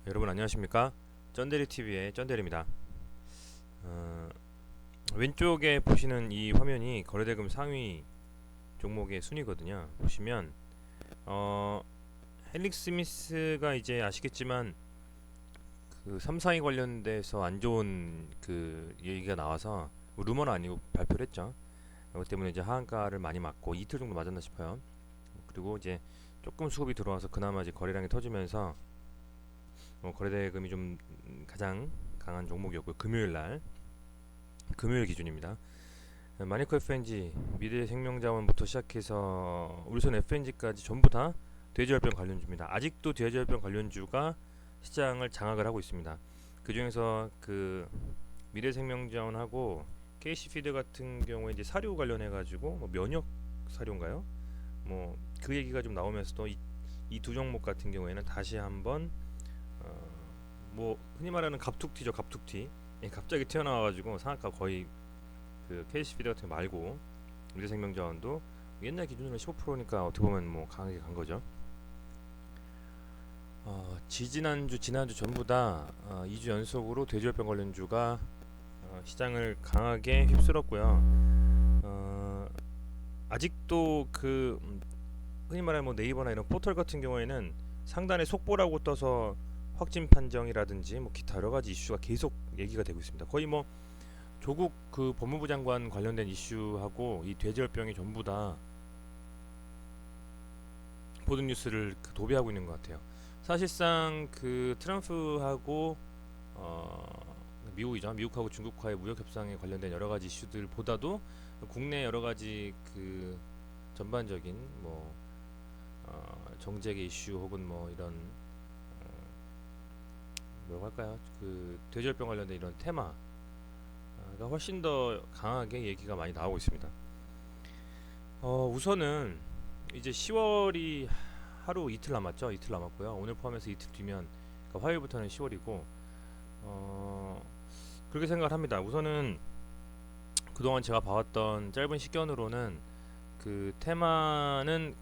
여러분 안녕하십니까? 쩐데리TV의 쩐데리입니다. 어, 왼쪽에 보시는 이 화면이 거래대금 상위 종목의 순위거든요. 보시면 헬릭 스미스가 이제 아시겠지만 그 3, 4위 관련돼서 안 좋은 그 얘기가 나와서 루머는 아니고 발표를 했죠. 그것 때문에 이제 하한가를 많이 맞고 이틀 정도 맞았나 싶어요. 그리고 이제 조금 수급이 들어와서 그나마 이제 거래량이 터지면서 거래대금이 좀 가장 강한 종목이었고요. 금요일 기준입니다. 마니커 FNG, 미래생명자원부터 시작해서 울산 FNG까지 전부 다 돼지열병 관련주입니다. 아직도 돼지열병 관련주가 시장을 장악을 하고 있습니다. 그 중에서 그 미래생명자원하고 KC피드 같은 경우에 이제 사료 관련해 가지고 뭐 면역 사료인가요? 뭐 그 얘기가 좀 나오면서도 이 두 종목 같은 경우에는 다시 한번 뭐 흔히 말하는 갑툭튀죠, 갑툭튀. 예, 갑자기 튀어나와가지고 상한가 거의 그 KC피드 같은 거 말고 미래생명자원도 옛날 기준으로 15%니까 어떻게 보면 뭐 강하게 간 거죠. 지지난주, 지난주 전부 다 2주 연속으로 돼지열병 관련주가 시장을 강하게 휩쓸었고요. 어, 아직도 그 흔히 말하는 뭐 네이버나 이런 포털 같은 경우에는 상단에 속보라고 떠서 확진 판정이라든지 뭐 기타 여러 가지 이슈가 계속 얘기가 되고 있습니다. 거의 뭐 조국 그 법무부 장관 관련된 이슈하고 이 돼지열병이 전부 다 보도 뉴스를 그 도배하고 있는 것 같아요. 사실상 그 트럼프하고 미국이죠. 미국하고 중국과의 무역 협상에 관련된 여러 가지 이슈들보다도 국내 여러 가지 그 전반적인 뭐 정책의 이슈 혹은 뭐 이런 뭐라고 할까요? 그 돼지열병 관련된 이런 테마가 훨씬 더 강하게 얘기가 많이 나오고 있습니다. 우선은 이제 10월이 하루 이틀 남았죠. 이틀 남았고요. 오늘 포함해서 이틀 뒤면 그러니까 화요일부터는 10월이고 그렇게 생각을 합니다. 우선은 그동안 제가 봐왔던 짧은 시견으로는 그 테마는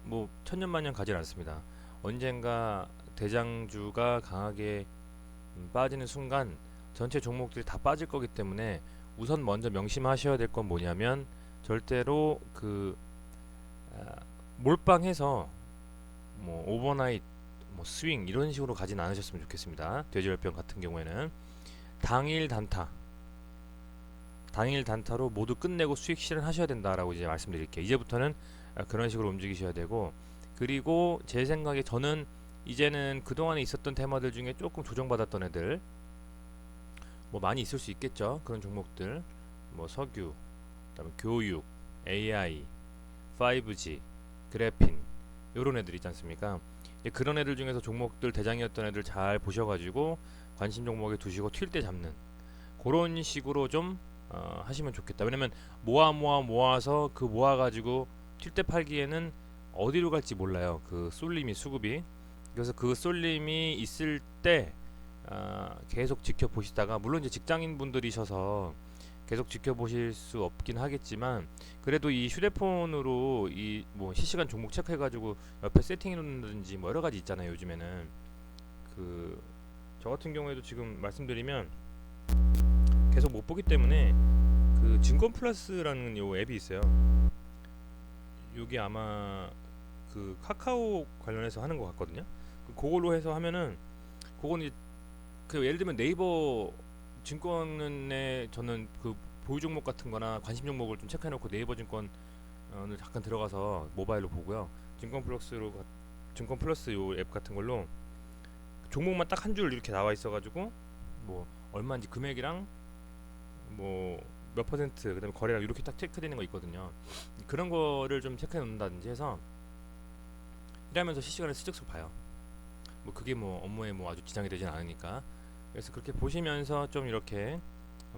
뭐 천년만년 가지 않습니다. 언젠가 대장주가 강하게 빠지는 순간 전체 종목들이 다 빠질 거기 때문에 우선 먼저 명심하셔야 될 건 뭐냐면 절대로 그 몰빵해서 뭐 오버나잇 뭐 스윙 이런 식으로 가진 않으셨으면 좋겠습니다. 돼지열병 같은 경우에는 당일 단타 당일 단타로 모두 끝내고 수익 실현하셔야 된다라고 이제 말씀드릴게요. 이제부터는 그런 식으로 움직이셔야 되고, 그리고 제 생각에 저는 이제는 그동안에 있었던 테마들 중에 조금 조정받았던 애들 뭐 많이 있을 수 있겠죠. 그런 종목들 뭐 석유, 그다음에 교육, AI, 5G, 그래핀 요런 애들 있지 않습니까? 그런 애들 중에서 종목들 대장이었던 애들 잘 보셔가지고 관심 종목에 두시고 튈 때 잡는 그런 식으로 좀 하시면 좋겠다. 왜냐면 모아서 그 모아가지고 튈 때 팔기에는 어디로 갈지 몰라요. 그 쏠림이 수급이. 그래서 그 쏠림이 있을 때 계속 지켜보시다가 물론 이제 직장인 분들이셔서 계속 지켜보실 수 없긴 하겠지만 그래도 이 휴대폰으로 이 뭐 실시간 종목 체크해가지고 옆에 세팅해 놓는다든지 뭐 여러 가지 있잖아요. 요즘에는 그 저 같은 경우에도 지금 말씀드리면 계속 못 보기 때문에 그 증권 플러스라는 요 앱이 있어요. 요게 아마 그 카카오 관련해서 하는 것 같거든요. 그걸로 해서 하면은 그거는 이제 그 예를 들면 네이버 증권에 저는 그 보유 종목 같은 거나 관심 종목을 좀 체크해 놓고 네이버 증권을 잠깐 들어가서 모바일로 보고요. 증권 플러스 요 앱 같은 걸로 종목만 딱 한 줄 이렇게 나와 있어 가지고 뭐 얼마인지 금액이랑 뭐 몇 퍼센트 그다음에 거래량 이렇게 딱 체크되는 거 있거든요. 그런 거를 좀 체크해 놓는다든지 해서 일하면서 실시간에 슬쩍슬쩍 봐요. 뭐 그게 뭐 업무에 뭐 아주 지장이 되진 않으니까. 그래서 그렇게 보시면서 좀 이렇게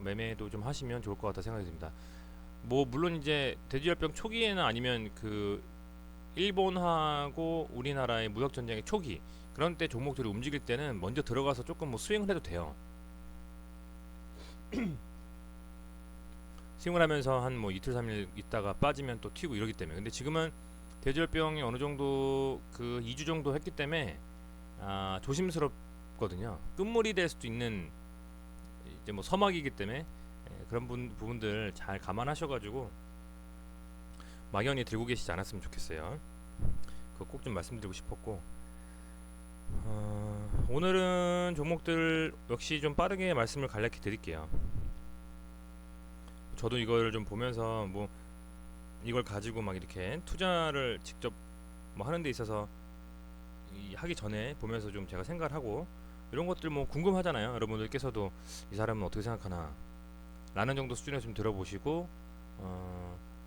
매매도 좀 하시면 좋을 것 같다 생각이 듭니다. 뭐 물론 이제 돼지열병 초기에는 아니면 그 일본하고 우리나라의 무역 전쟁의 초기 그런 때 종목들이 움직일 때는 먼저 들어가서 조금 뭐 스윙을 해도 돼요. 스윙을 하면서 한 뭐 이틀 3일 있다가 빠지면 또 튀고 이러기 때문에. 근데 지금은 돼지열병이 어느 정도 그 2주 정도 했기 때문에 조심스럽거든요. 끝물이 될 수도 있는 이제 뭐 서막이기 때문에 그런 부분들 잘 감안하셔가지고 막연히 들고 계시지 않았으면 좋겠어요. 그거 꼭 좀 말씀드리고 싶었고, 오늘은 종목들 역시 좀 빠르게 말씀을 간략히 드릴게요. 저도 이걸 좀 보면서 뭐 이걸 가지고 막 이렇게 투자를 직접 뭐 하는 데 있어서 하기 전에 보면서 좀 제가 생각을 하고, 이런 것들 뭐 궁금하잖아요. 여러분들께서도 이 사람은 어떻게 생각하나 라는 정도 수준에서 좀 들어보시고,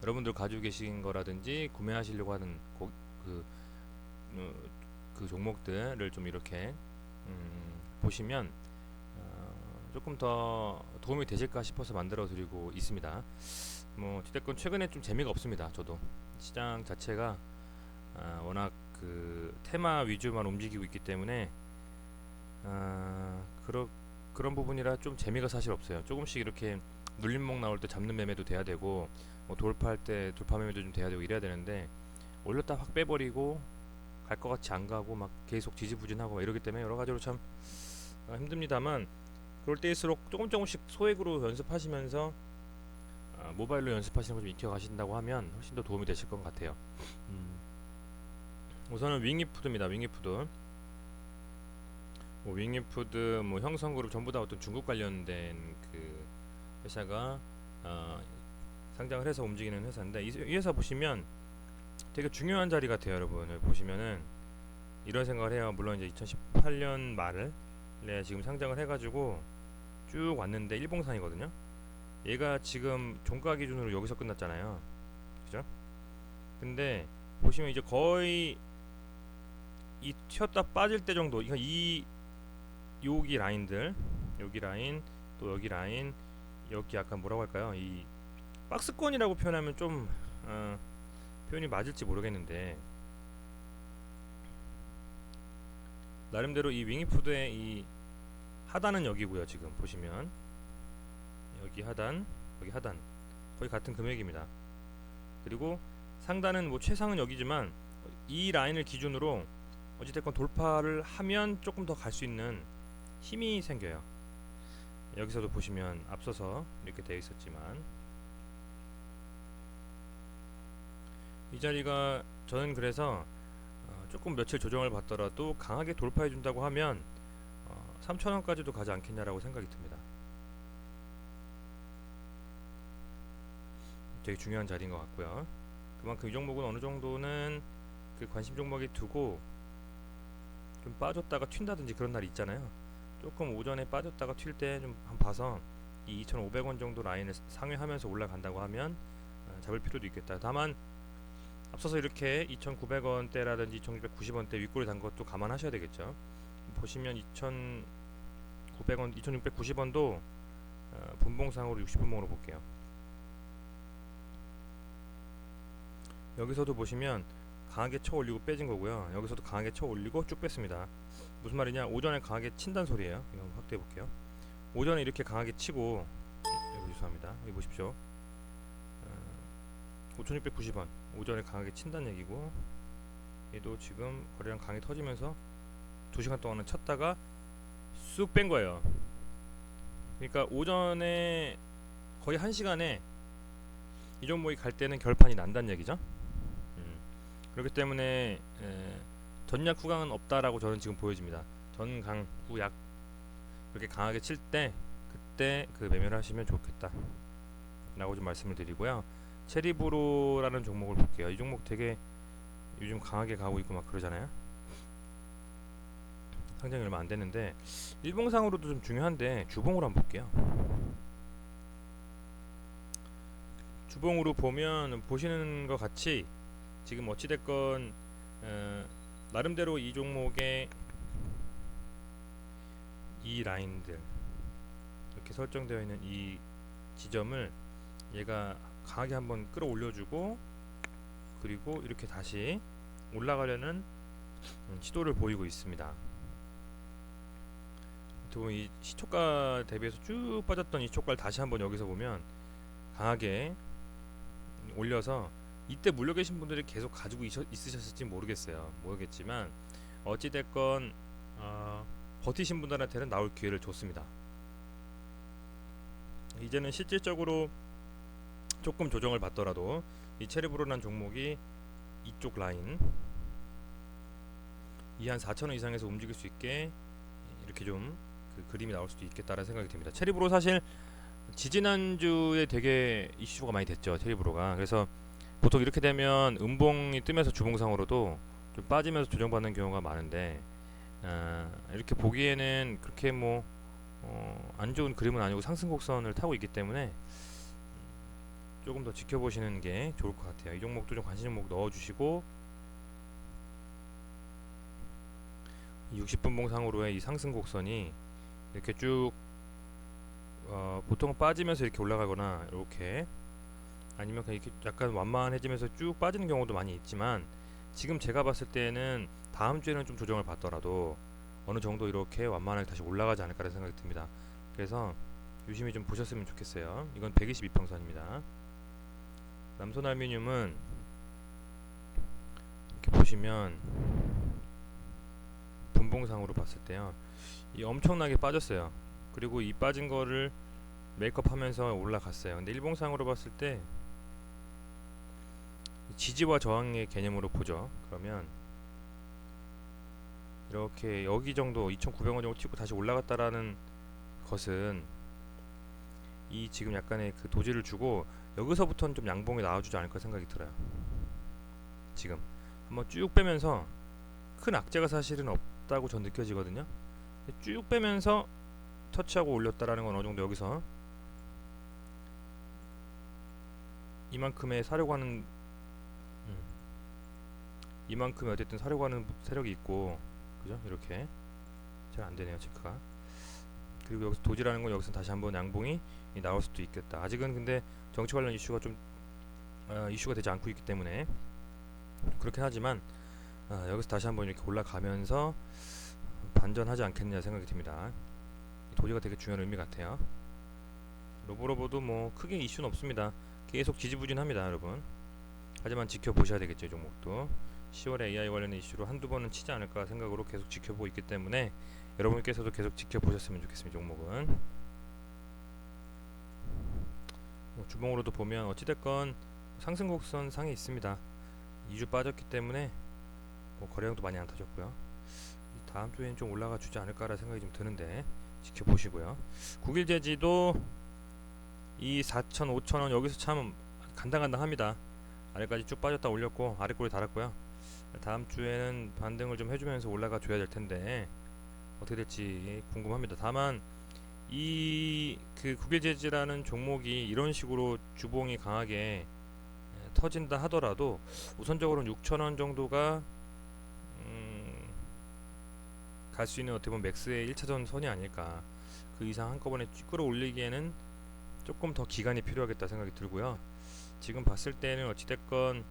여러분들 가지고 계신 거라든지 구매하시려고 하는 그, 어, 그 종목들을 좀 이렇게 보시면 조금 더 도움이 되실까 싶어서 만들어 드리고 있습니다. 뭐 어쨌든 최근에 좀 재미가 없습니다. 저도 시장 자체가 워낙 그 테마 위주만 움직이고 있기 때문에 그런 부분이라 좀 재미가 사실 없어요. 조금씩 이렇게 눌림목 나올 때 잡는 매매도 돼야 되고, 뭐 돌파할 때 돌파 매매도 좀 돼야 되고 이래야 되는데, 올렸다 확 빼버리고 갈 것 같이 안 가고 막 계속 지지부진하고 이러기 때문에 여러 가지로 참 힘듭니다만, 그럴 때일수록 조금씩 소액으로 연습하시면서 모바일로 연습하시는 거 좀 익혀가신다고 하면 훨씬 더 도움이 되실 것 같아요. 우선은 윙이푸드입니다. 윙이푸드. 뭐 윙이푸드, 뭐 형성그룹 전부 다 어떤 중국 관련된 그 회사가 상장을 해서 움직이는 회사인데, 이 회사 보시면 되게 중요한 자리 같아요. 여러분 보시면은 이런 생각을 해요. 물론 이제 2018년 말을 지금 상장을 해가지고 쭉 왔는데 일봉상이거든요. 얘가 지금 종가 기준으로 여기서 끝났잖아요. 그죠? 근데 보시면 이제 거의 이 튀었다 빠질 때 정도, 이 여기 라인들, 여기 라인, 또 여기 라인, 여기 약간 뭐라고 할까요? 이 박스권이라고 표현하면 좀 표현이 맞을지 모르겠는데, 나름대로 이 윙이푸드의 이 하단은 여기고요. 지금 보시면 여기 하단, 여기 하단 거의 같은 금액입니다. 그리고 상단은 뭐 최상은 여기지만 이 라인을 기준으로 어찌됐건 돌파를 하면 조금 더 갈 수 있는 힘이 생겨요. 여기서도 보시면 앞서서 이렇게 되어 있었지만, 이 자리가 저는 그래서 조금 며칠 조정을 받더라도 강하게 돌파해 준다고 하면 3,000원까지도 가지 않겠냐라고 생각이 듭니다. 되게 중요한 자리인 것 같고요. 그만큼 이 종목은 어느 정도는 그 관심 종목에 두고 좀 빠졌다가 튄다든지 그런 날이 있잖아요. 조금 오전에 빠졌다가 튈 때 좀 한번 봐서 이 2,500원 정도 라인을 상회하면서 올라간다고 하면 잡을 필요도 있겠다. 다만 앞서서 이렇게 2,900원대라든지 2,690원대 윗골이 단 것도 감안하셔야 되겠죠. 보시면 2,900원, 2,690원도 분봉상으로 60분봉으로 볼게요. 여기서도 보시면 강하게 쳐 올리고 빼진 거고요. 여기서도 강하게 쳐 올리고 쭉 뺐습니다. 무슨 말이냐? 오전에 강하게 친단 소리예요. 이거 한번 확대해 볼게요. 오전에 이렇게 강하게 치고, 여기 죄송합니다. 여기 보십시오. 5,690원 오전에 강하게 친다는 얘기고, 얘도 지금 거래량 강하게 터지면서 2시간 동안은 쳤다가 쑥 뺀 거예요. 그러니까 오전에 거의 1시간에 이 종목이 갈 때는 결판이 난다는 얘기죠. 그렇기 때문에 전약 후강은 없다라고 저는 지금 보여집니다. 전강 후약 그렇게 강하게 칠 때 그때 그 매매를 하시면 좋겠다 라고 좀 말씀을 드리고요. 체리브로라는 종목을 볼게요. 이 종목 되게 요즘 강하게 가고 있고 막 그러잖아요. 상장이 얼마 안 됐는데 일봉상으로도 좀 중요한데 주봉으로 한번 볼게요. 주봉으로 보면 보시는 것 같이 지금 어찌됐건 나름대로 이 종목의 이 라인들 이렇게 설정되어 있는 이 지점을 얘가 강하게 한번 끌어올려주고, 그리고 이렇게 다시 올라가려는 시도를 보이고 있습니다. 이 시초가 대비해서 쭉 빠졌던 이 시초가를 다시 한번 여기서 보면 강하게 올려서, 이때 물려 계신 분들이 계속 가지고 있으셨을지 모르겠어요. 모르겠지만 어찌됐건 버티신 분들한테는 나올 기회를 줬습니다. 이제는 실질적으로 조금 조정을 받더라도 이 체리브로라는 종목이 이쪽 라인 이 한 4,000원 이상에서 움직일 수 있게 이렇게 좀 그 그림이 나올 수도 있겠다라는 생각이 듭니다. 체리브로 사실 지지난주에 되게 이슈가 많이 됐죠. 체리브로가. 그래서 보통 이렇게 되면 음봉이 뜨면서 주봉상으로도 좀 빠지면서 조정받는 경우가 많은데 이렇게 보기에는 그렇게 뭐 안 좋은 그림은 아니고 상승 곡선을 타고 있기 때문에 조금 더 지켜보시는 게 좋을 것 같아요. 이 종목도 좀 관심 종목 넣어주시고 60분봉 상으로의 이 상승 곡선이 이렇게 쭉 보통은 빠지면서 이렇게 올라가거나 이렇게 아니면 그냥 이렇게 약간 완만해지면서 쭉 빠지는 경우도 많이 있지만 지금 제가 봤을 때는 다음 주에는 좀 조정을 받더라도 어느 정도 이렇게 완만하게 다시 올라가지 않을까라는 생각이 듭니다. 그래서 유심히 좀 보셨으면 좋겠어요. 이건 122평선입니다. 남손알루미늄은 이렇게 보시면 분봉상으로 봤을 때요, 이 엄청나게 빠졌어요. 그리고 이 빠진 거를 메이크업 하면서 올라갔어요. 근데 일봉상으로 봤을 때 지지와 저항의 개념으로 보죠. 그러면 이렇게 여기 정도 2,900원 정도 치고 다시 올라갔다라는 것은 이 지금 약간의 그 도지를 주고 여기서부터는 좀 양봉이 나와주지 않을까 생각이 들어요. 지금 한번 쭉 빼면서 큰 악재가 사실은 없다고 전 느껴지거든요. 쭉 빼면서 터치하고 올렸다라는 건 어느 정도 여기서 이만큼의 사려고 하는 이만큼의 어쨌든 사려고 하는 세력이 있고, 그죠? 이렇게 잘 안되네요 체크가. 그리고 여기서 도지라는 건 여기서 다시 한번 양봉이 나올 수도 있겠다. 아직은 근데 정치 관련 이슈가 좀 이슈가 되지 않고 있기 때문에 그렇긴 하지만 여기서 다시 한번 이렇게 올라가면서 반전하지 않겠느냐 생각이 듭니다. 도지가 되게 중요한 의미 같아요. 로보로보도 뭐 크게 이슈는 없습니다. 계속 지지부진합니다 여러분. 하지만 지켜보셔야 되겠죠. 이 종목도 10월에 AI 관련된 이슈로 한두 번은 치지 않을까 생각으로 계속 지켜보고 있기 때문에 여러분께서도 계속 지켜보셨으면 좋겠습니다. 이 종목은 뭐 주봉으로도 보면 어찌됐건 상승 곡선 상에 있습니다. 2주 빠졌기 때문에 뭐 거래량도 많이 안 터졌고요. 다음 주에는 좀 올라가 주지 않을까라 생각이 좀 드는데 지켜보시고요. 국일제지도 이 4천 5천원 여기서 참 간당간당합니다. 아래까지 쭉 빠졌다 올렸고 아래꼬리 달았고요. 다음 주에는 반등을 좀 해주면서 올라가 줘야 될 텐데 어떻게 될지 궁금합니다. 다만 이 그 국일제지라는 종목이 이런 식으로 주봉이 강하게 터진다 하더라도 우선적으로는 6천원 정도가 갈 수 있는 어떻게 보면 맥스의 1차전 선이 아닐까. 그 이상 한꺼번에 쭉 끌어올리기에는 조금 더 기간이 필요하겠다 생각이 들고요. 지금 봤을 때는 어찌됐건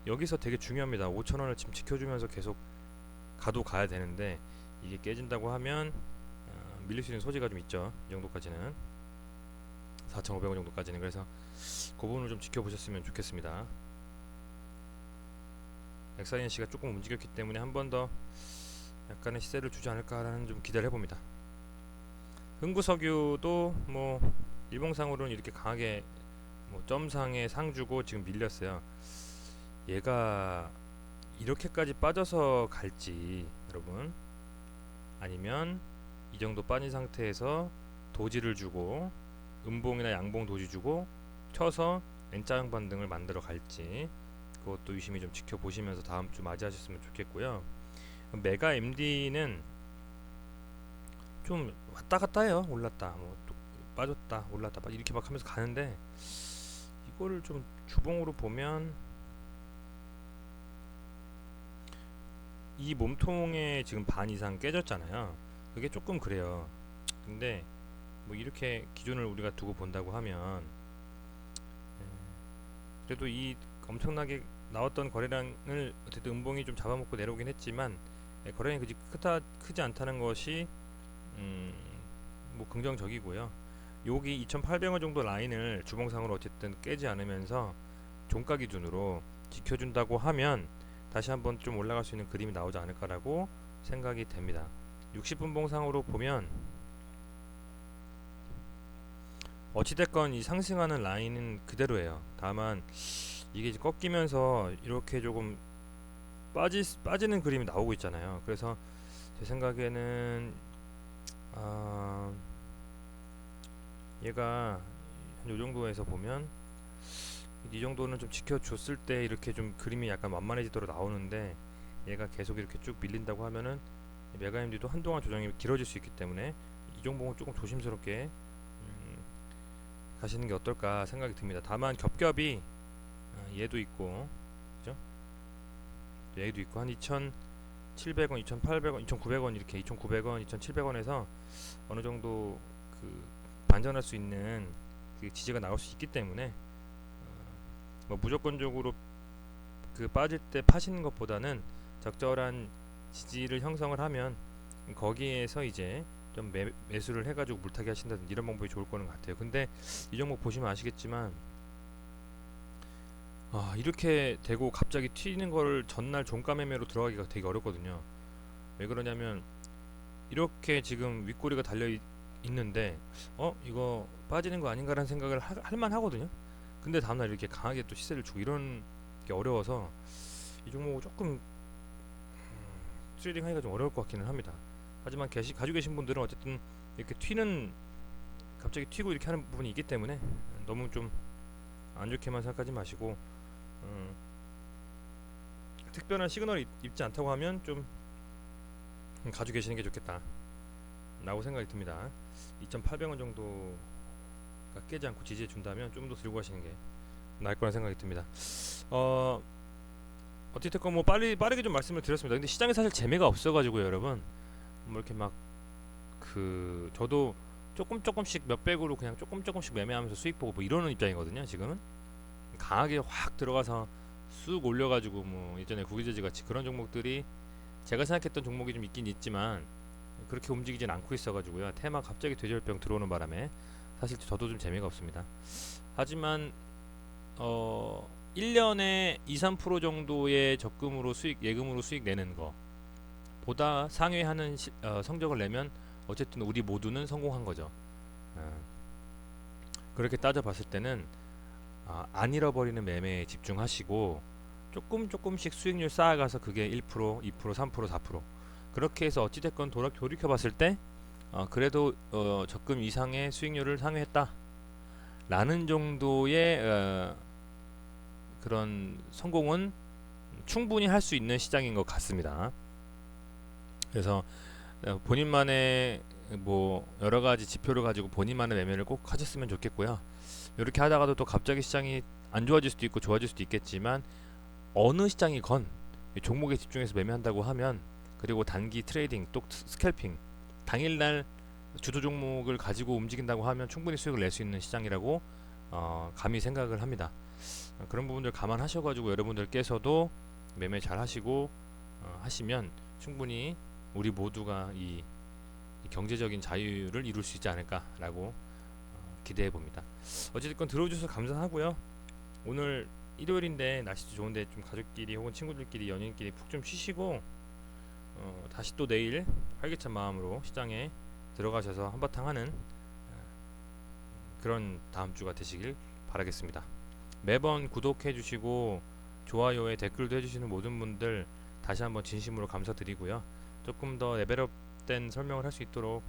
여기서 되게 중요합니다. 5천원을 지금 지켜주면서 계속 가도 가야 되는데 이게 깨진다고 하면 밀릴 수 있는 소지가 좀 있죠. 이 정도까지는 4,500원 정도까지는. 그래서 그 부분을 좀 지켜보셨으면 좋겠습니다. 엑사이언C가 조금 움직였기 때문에 한 번 더 약간의 시세를 주지 않을까라는 좀 기대를 해봅니다. 흥구석유도 뭐 일봉상으로는 이렇게 강하게 뭐 점상에 상 주고 지금 밀렸어요. 얘가 이렇게까지 빠져서 갈지 여러분, 아니면 이 정도 빠진 상태에서 도지를 주고 음봉이나 양봉 도지 주고 쳐서 N자형 반등을 만들어 갈지 그것도 유심히 좀 지켜보시면서 다음 주 맞이하셨으면 좋겠고요. 메가 MD는 좀 왔다 갔다 해요. 올랐다 뭐 또 빠졌다 올랐다 이렇게 막 하면서 가는데 이거를 좀 주봉으로 보면 이 몸통에 지금 반 이상 깨졌잖아요. 그게 조금 그래요. 근데 뭐 이렇게 기준을 우리가 두고 본다고 하면 그래도 이 엄청나게 나왔던 거래량을 어쨌든 음봉이 좀 잡아먹고 내려오긴 했지만 거래량이 크지 않다는 것이 뭐 긍정적이고요. 여기 2,800원 정도 라인을 주봉상으로 어쨌든 깨지 않으면서 종가 기준으로 지켜준다고 하면 다시 한번 좀 올라갈 수 있는 그림이 나오지 않을까라고 생각이 됩니다. 60분봉상으로 보면 어찌됐건 이 상승하는 라인은 그대로예요. 다만 이게 이제 꺾이면서 이렇게 조금 빠지는 그림이 나오고 있잖아요. 그래서 제 생각에는 아, 얘가 한 요 정도에서 보면 이 정도는 좀 지켜줬을 때 이렇게 좀 그림이 약간 완만해지도록 나오는데, 얘가 계속 이렇게 쭉 밀린다고 하면은 메가MD도 한동안 조정이 길어질 수 있기 때문에 이 종목은 조금 조심스럽게 가시는 게 어떨까 생각이 듭니다. 다만 겹겹이 얘도 있고, 그죠? 얘도 있고 한 2,700원, 2,800원, 2,900원 이렇게 2,900원, 2,700원에서 어느 정도 그 반전할 수 있는 그 지지가 나올 수 있기 때문에 뭐 무조건적으로 그 빠질 때 파시는 것보다는 적절한 지지를 형성을 하면 거기에서 이제 좀 매수를 해가지고 물타기 하신다든지 이런 방법이 좋을 거는 같아요. 근데 이 종목 보시면 아시겠지만 이렇게 되고 갑자기 튀는 걸 전날 종가 매매로 들어가기가 되게 어렵거든요. 왜 그러냐면 이렇게 지금 윗꼬리가 달려 있는데 이거 빠지는 거 아닌가라는 생각을 할만 하거든요. 근데 다음날 이렇게 강하게 또 시세를 주고 이런 게 어려워서 이 종목을 조금 트레이딩 하기가 좀 어려울 것 같기는 합니다. 하지만 가지고 계신 분들은 어쨌든 이렇게 갑자기 튀고 이렇게 하는 부분이 있기 때문에 너무 좀 안 좋게만 생각하지 마시고, 특별한 시그널이 있지 않다고 하면 좀 가지고 계시는 게 좋겠다 라고 생각이 듭니다. 2,800원 정도가 깨지 않고 지지해 준다면 좀 더 들고 가시는 게 나을 거란 생각이 듭니다. 어쨌든 뭐 빠르게 좀 말씀을 드렸습니다. 근데 시장에 사실 재미가 없어가지고요, 여러분. 뭐 이렇게 막 저도 조금씩 몇백으로 그냥 조금씩 매매하면서 수익 보고 뭐 이러는 입장이거든요. 지금은 강하게 확 들어가서 쑥 올려가지고 뭐 예전에 구기저지 같이 그런 종목들이 제가 생각했던 종목이 좀 있긴 있지만 그렇게 움직이진 않고 있어가지고요. 테마 갑자기 돼지열병 들어오는 바람에 사실 저도 좀 재미가 없습니다. 하지만 1년에 2-3% 정도의 적금으로 예금으로 수익 내는 거 보다 상회하는 성적을 내면 어쨌든 우리 모두는 성공한 거죠. 그렇게 따져봤을 때는 안 잃어버리는 매매에 집중하시고 조금씩 수익률 쌓아가서 그게 1%, 2%, 3%, 4% 그렇게 해서 어찌됐건 돌이켜봤을 때 그래도 적금 이상의 수익률을 상회했다 라는 정도의 그런 성공은 충분히 할 수 있는 시장인 것 같습니다. 그래서 본인만의 뭐 여러가지 지표를 가지고 본인만의 매매를 꼭 하셨으면 좋겠고요. 이렇게 하다가도 또 갑자기 시장이 안 좋아질 수도 있고 좋아질 수도 있겠지만 어느 시장이건 종목에 집중해서 매매한다고 하면, 그리고 단기 트레이딩 또 스캘핑 당일날 주도 종목을 가지고 움직인다고 하면 충분히 수익을 낼 수 있는 시장이라고 감히 생각을 합니다. 그런 부분들 감안하셔가지고 여러분들께서도 매매 잘 하시고 하시면 충분히 우리 모두가 이 경제적인 자유를 이룰 수 있지 않을까라고 기대해 봅니다. 어쨌든 들어주셔서 감사하고요. 오늘 일요일인데 날씨도 좋은데 좀 가족끼리 혹은 친구들끼리 연인끼리 푹 좀 쉬시고 다시 또 내일 활기찬 마음으로 시장에 들어가셔서 한바탕 하는 그런 다음 주가 되시길 바라겠습니다. 매번 구독해 주시고 좋아요에 댓글도 해주시는 모든 분들 다시 한번 진심으로 감사드리고요. 조금 더 레벨업된 설명을 할 수 있도록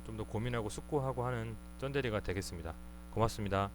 좀 더 고민하고 숙고하고 하는 쩐대리가 되겠습니다. 고맙습니다.